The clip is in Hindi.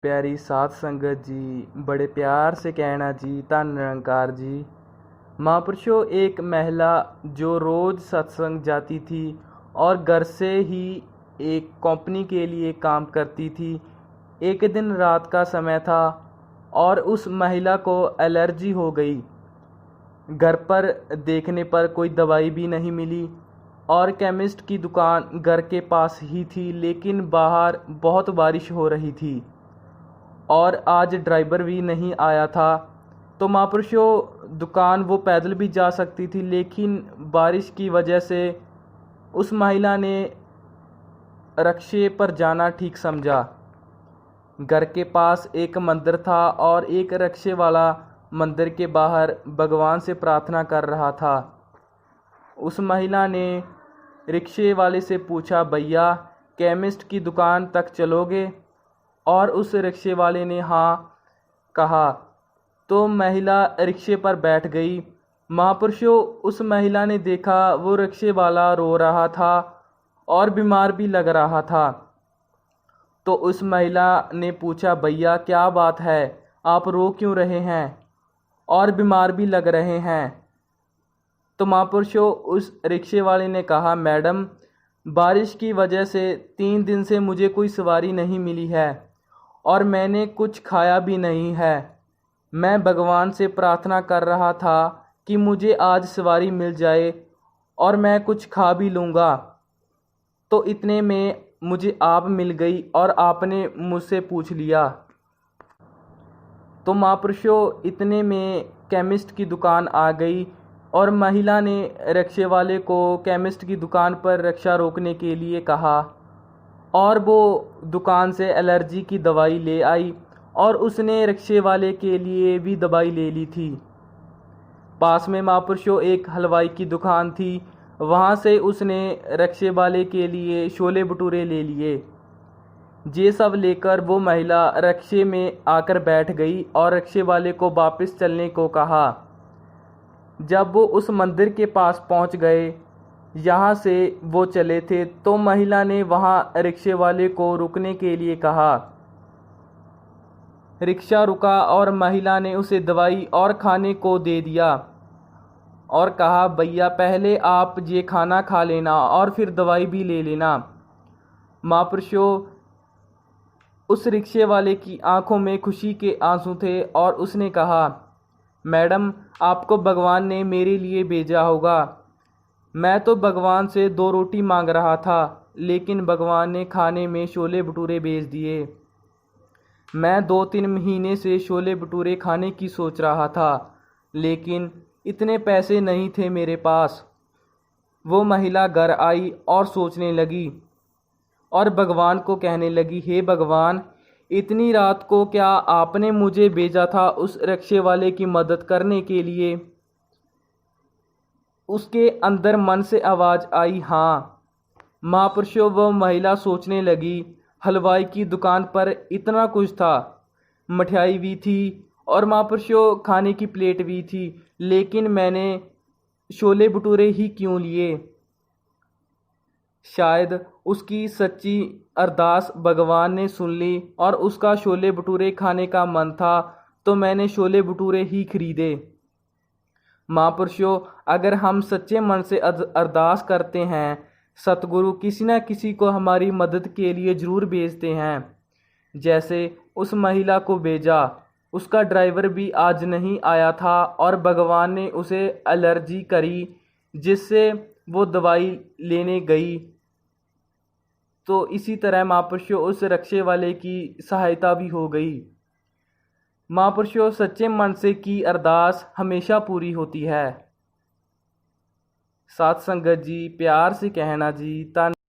प्यारी साध संगत जी, बड़े प्यार से कहना जी, धन निरंकार जी। महापुरुषों, एक महिला जो रोज़ सत्संग जाती थी और घर से ही एक कंपनी के लिए काम करती थी। एक दिन रात का समय था और उस महिला को एलर्जी हो गई। घर पर देखने पर कोई दवाई भी नहीं मिली और केमिस्ट की दुकान घर के पास ही थी, लेकिन बाहर बहुत बारिश हो रही थी और आज ड्राइवर भी नहीं आया था। तो महापुरुषों, दुकान वो पैदल भी जा सकती थी, लेकिन बारिश की वजह से उस महिला ने रिक्शे पर जाना ठीक समझा। घर के पास एक मंदिर था और एक रिक्शे वाला मंदिर के बाहर भगवान से प्रार्थना कर रहा था। उस महिला ने रिक्शे वाले से पूछा, भैया केमिस्ट की दुकान तक चलोगे? और उस रिक्शे वाले ने हाँ कहा। तो महिला रिक्शे पर बैठ गई। महापुरुषों, उस महिला ने देखा वो रिक्शे वाला रो रहा था और बीमार भी लग रहा था। तो उस महिला ने पूछा, भैया क्या बात है, आप रो क्यों रहे हैं और बीमार भी लग रहे हैं? तो महापुरुषों, उस रिक्शे वाले ने कहा, मैडम बारिश की वजह से 3 दिन से मुझे कोई सवारी नहीं मिली है और मैंने कुछ खाया भी नहीं है। मैं भगवान से प्रार्थना कर रहा था कि मुझे आज सवारी मिल जाए और मैं कुछ खा भी लूँगा। तो इतने में मुझे आप मिल गई और आपने मुझसे पूछ लिया। तो महापुरुषों, इतने में केमिस्ट की दुकान आ गई और महिला ने रिक्शे वाले को केमिस्ट की दुकान पर रिक्शा रोकने के लिए कहा और वो दुकान से एलर्जी की दवाई ले आई और उसने रिक्शे वाले के लिए भी दवाई ले ली थी। पास में महापुरुषों एक हलवाई की दुकान थी, वहाँ से उसने रिक्शे वाले के लिए छोले भटूरे ले लिए। ये सब लेकर वो महिला रिक्शे में आकर बैठ गई और रिक्शे वाले को वापस चलने को कहा। जब वो उस मंदिर के पास पहुँच गए यहाँ से वो चले थे, तो महिला ने वहाँ रिक्शे वाले को रुकने के लिए कहा। रिक्शा रुका और महिला ने उसे दवाई और खाने को दे दिया और कहा, भैया पहले आप ये खाना खा लेना और फिर दवाई भी ले लेना। महापुरुषों, उस रिक्शे वाले की आंखों में खुशी के आंसू थे और उसने कहा, मैडम आपको भगवान ने मेरे लिए भेजा होगा। मैं तो भगवान से 2 रोटी मांग रहा था, लेकिन भगवान ने खाने में छोले भटूरे भेज दिए। मैं 2-3 महीने से छोले भटूरे खाने की सोच रहा था, लेकिन इतने पैसे नहीं थे मेरे पास। वो महिला घर आई और सोचने लगी और भगवान को कहने लगी, हे भगवान, इतनी रात को क्या आपने मुझे भेजा था उस रिक्शे वाले की मदद करने के लिए? उसके अंदर मन से आवाज़ आई, हाँ। महापुरुषों, वो महिला सोचने लगी, हलवाई की दुकान पर इतना कुछ था, मिठाई भी थी और महापुरुषों खाने की प्लेट भी थी, लेकिन मैंने छोले भटूरे ही क्यों लिए? शायद उसकी सच्ची अरदास भगवान ने सुन ली और उसका छोले भटूरे खाने का मन था, तो मैंने छोले भटूरे ही खरीदे। महापुरुषों, अगर हम सच्चे मन से अरदास करते हैं, सतगुरु किसी न किसी को हमारी मदद के लिए ज़रूर भेजते हैं। जैसे उस महिला को भेजा, उसका ड्राइवर भी आज नहीं आया था और भगवान ने उसे एलर्जी करी, जिससे वो दवाई लेने गई। तो इसी तरह महापुरुषों उस रिक्शे वाले की सहायता भी हो गई। महापुरुषों, सच्चे मन से की अरदास हमेशा पूरी होती है। साध संगत जी, प्यार से कहना जी,